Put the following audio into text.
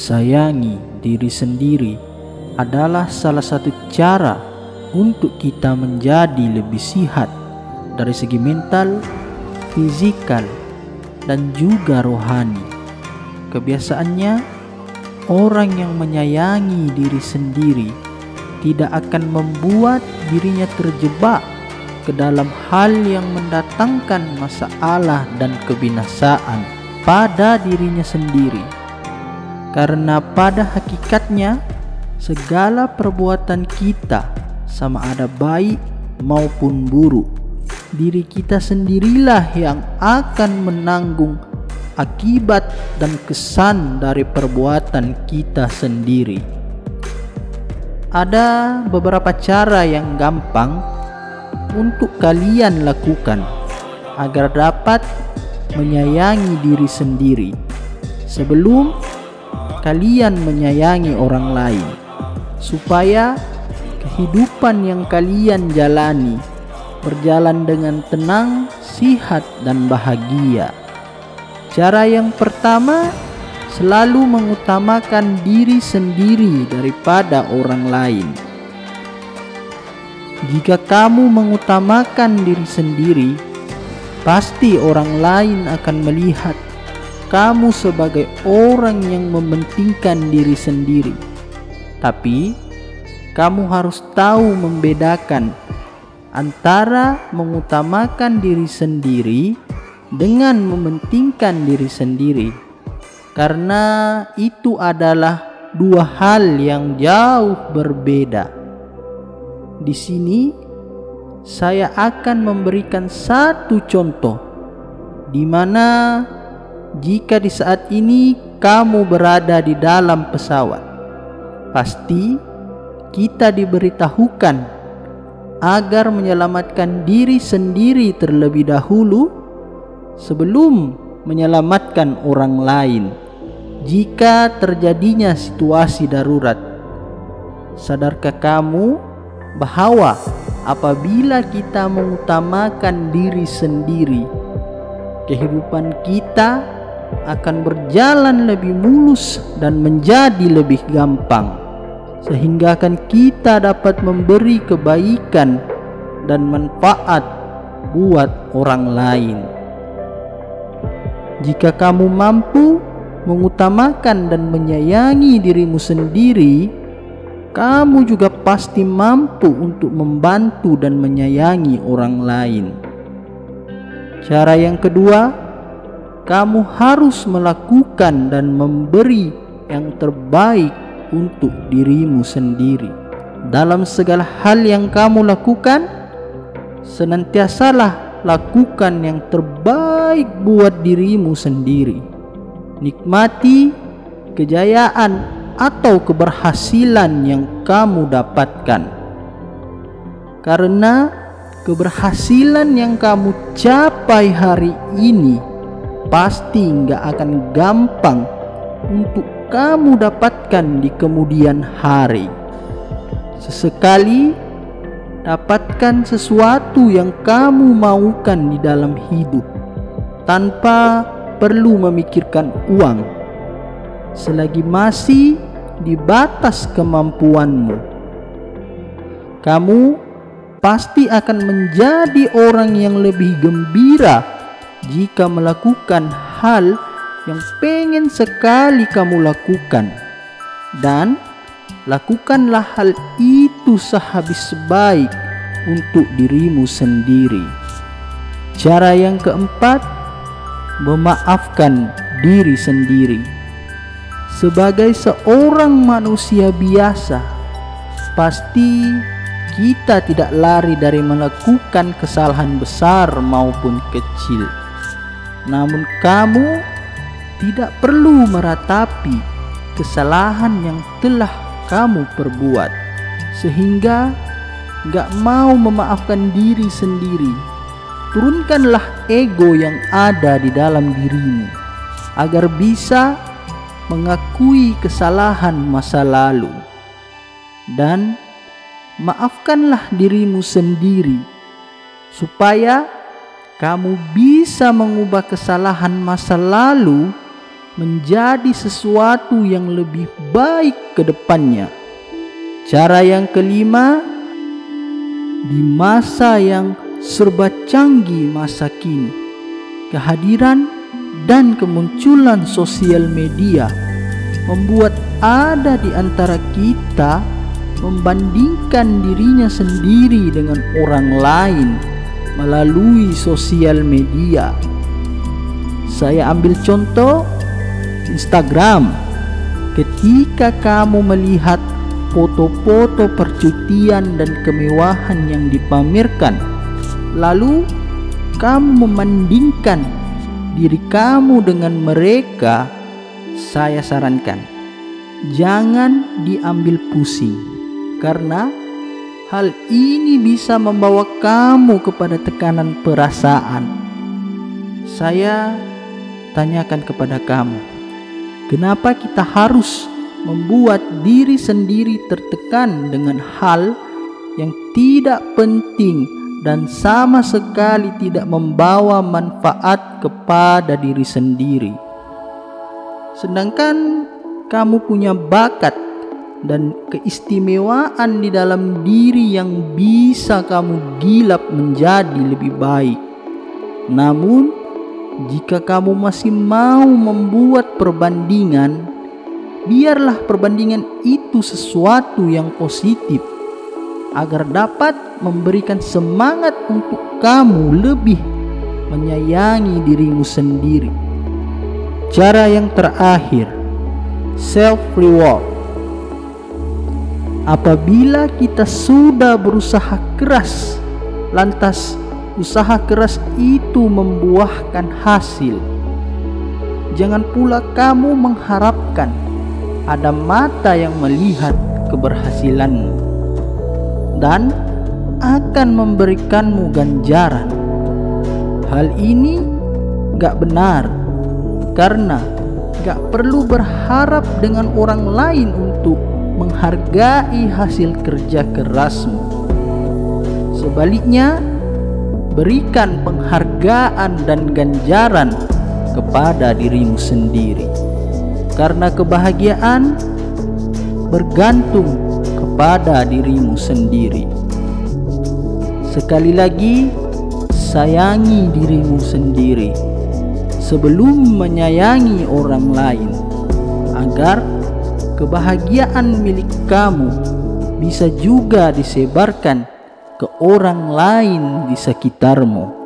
Sayangi diri sendiri adalah salah satu cara untuk kita menjadi lebih sehat dari segi mental, fisikal, dan juga rohani. Kebiasaannya, orang yang menyayangi diri sendiri tidak akan membuat dirinya terjebak ke dalam hal yang mendatangkan masalah dan kebinasaan pada dirinya sendiri. Karena pada hakikatnya, segala perbuatan kita, sama ada baik maupun buruk, diri kita sendirilah yang akan menanggung akibat dan kesan dari perbuatan kita sendiri. Ada beberapa cara yang gampang untuk kalian lakukan agar dapat menyayangi diri sendiri sebelum kalian menyayangi orang lain, supaya kehidupan yang kalian jalani berjalan dengan tenang, sehat, dan bahagia. Cara yang pertama, selalu mengutamakan diri sendiri daripada orang lain. Jika kamu mengutamakan diri sendiri, pasti orang lain akan melihat kamu sebagai orang yang mementingkan diri sendiri. Tapi kamu harus tahu membedakan antara mengutamakan diri sendiri dengan mementingkan diri sendiri, karena itu adalah dua hal yang jauh berbeda. Di sini saya akan memberikan satu contoh di mana jika di saat ini kamu berada di dalam pesawat, pasti kita diberitahukan agar menyelamatkan diri sendiri terlebih dahulu sebelum menyelamatkan orang lain jika terjadinya situasi darurat. Sadarkah kamu bahwa apabila kita mengutamakan diri sendiri, kehidupan kita akan berjalan lebih mulus dan menjadi lebih gampang, sehingga akan kita dapat memberi kebaikan dan manfaat buat orang lain. Jika kamu mampu mengutamakan dan menyayangi dirimu sendiri, kamu juga pasti mampu untuk membantu dan menyayangi orang lain. Cara yang kedua, kamu harus melakukan dan memberi yang terbaik untuk dirimu sendiri. Dalam segala hal yang kamu lakukan, senantiasalah lakukan yang terbaik buat dirimu sendiri. Nikmati kejayaan atau keberhasilan yang kamu dapatkan, karena keberhasilan yang kamu capai hari ini pasti nggak akan gampang untuk kamu dapatkan di kemudian hari. Sesekali dapatkan sesuatu yang kamu maukan di dalam hidup tanpa perlu memikirkan uang, selagi masih di batas kemampuanmu. Kamu pasti akan menjadi orang yang lebih gembira jika melakukan hal yang pengen sekali kamu lakukan, dan lakukanlah hal itu sehabis baik untuk dirimu sendiri. Cara yang keempat, memaafkan diri sendiri. Sebagai seorang manusia biasa, pasti kita tidak lari dari melakukan kesalahan besar maupun kecil. Namun kamu tidak perlu meratapi kesalahan yang telah kamu perbuat sehingga gak mau memaafkan diri sendiri. Turunkanlah ego yang ada di dalam dirimu agar bisa mengakui kesalahan masa lalu, dan maafkanlah dirimu sendiri supaya kamu bisa mengubah kesalahan masa lalu menjadi sesuatu yang lebih baik ke depannya. Cara yang kelima, di masa yang serba canggih masa kini, kehadiran dan kemunculan sosial media membuat ada di antara kita membandingkan dirinya sendiri dengan orang lain melalui sosial media. Saya ambil contoh Instagram. Ketika kamu melihat foto-foto percutian dan kemewahan yang dipamerkan, lalu kamu membandingkan diri kamu dengan mereka, saya sarankan jangan diambil pusing, karena hal ini bisa membawa kamu kepada tekanan perasaan. Saya tanyakan kepada kamu, kenapa kita harus membuat diri sendiri tertekan dengan hal yang tidak penting dan sama sekali tidak membawa manfaat kepada diri sendiri? Sedangkan kamu punya bakat dan keistimewaan di dalam diri yang bisa kamu gilap menjadi lebih baik. Namun, jika kamu masih mau membuat perbandingan, biarlah perbandingan itu sesuatu yang positif, agar dapat memberikan semangat untuk kamu lebih menyayangi dirimu sendiri. Cara yang terakhir, self-reward. Apabila kita sudah berusaha keras, lantas usaha keras itu membuahkan hasil, jangan pula kamu mengharapkan ada mata yang melihat keberhasilanmu dan akan memberikanmu ganjaran. Hal ini gak benar, karena gak perlu berharap dengan orang lain untuk menghargai hasil kerja kerasmu. Sebaliknya, berikan penghargaan dan ganjaran kepada dirimu sendiri, karena kebahagiaan bergantung kepada dirimu sendiri. Sekali lagi, sayangi dirimu sendiri sebelum menyayangi orang lain, agar kebahagiaan milik kamu bisa juga disebarkan ke orang lain di sekitarmu.